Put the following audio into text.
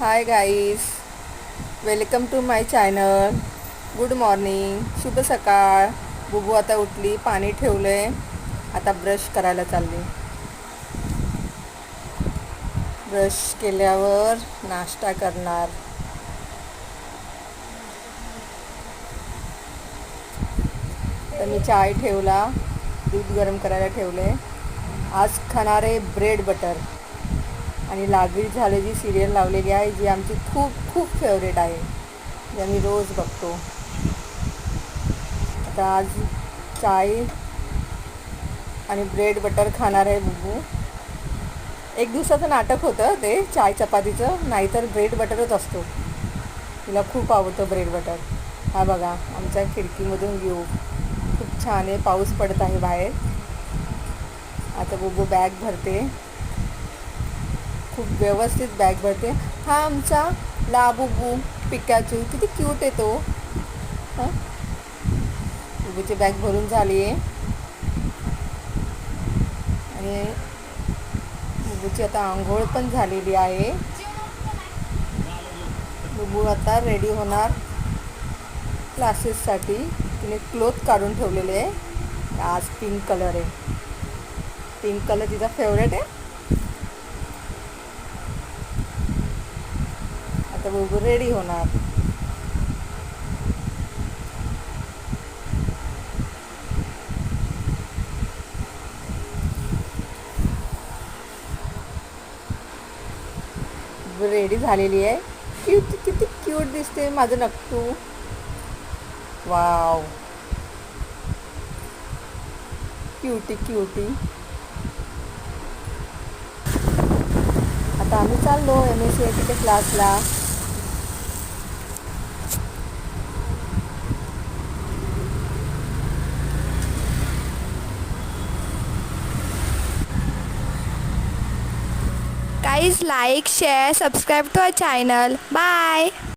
High guys, welcome to my channel. Good morning, शुभ सकाळ. बुबू आता उठली, पाणी ठेवलं आहे. आता ब्रश करायला चालली. ब्रश केल्यावर नाश्ता करणार. तर मी चाय ठेवला, दूध गरम करायला ठेवले. आज खाणार आहे ब्रेड बटर आणि लागली झालेली सिरियल लावलेली आहे, जी आमची खूप खूप फेवरेट आहे, जी आम्ही रोज बघतो. आता आज चाय आणि ब्रेड बटर खाणार आहे बुबू. एक दिवसाचं नाटक होतं ते चाय चपातीचं, नाहीतर ब्रेड बटरच असतो. तिला खूप आवडतं ब्रेड बटर. हा बघा आमच्या खिडकीमधून व्ह्यू खूप छान आहे. पाऊस पडत आहे बाहेर. आता बुबू बॅग भरते, खूप व्यवस्थित बॅग भरते. हा आमचा लाबुबू पिकाचू, किती क्यूट आहे तो. हां, बुबूची बॅग भरून झाली आहे आणि बुबूची आता आंघोळ पण झालेली आहे. बुबू आता रेडी होणार क्लासेससाठी. तिने क्लोथ काढून ठेवलेले आहे. आज पिंक कलर आहे. पिंक कलर तिचा फेवरेट आहे. आता बुबू रेडी होणार. बुबू रेडी झालेली आहे. क्यूट, किती क्यूट दिसते माझं नक्कू. Wow, cutie cutie. आता आम्ही चाललो MSCIT क्लासला. Guys, like, share, subscribe to our channel. Bye.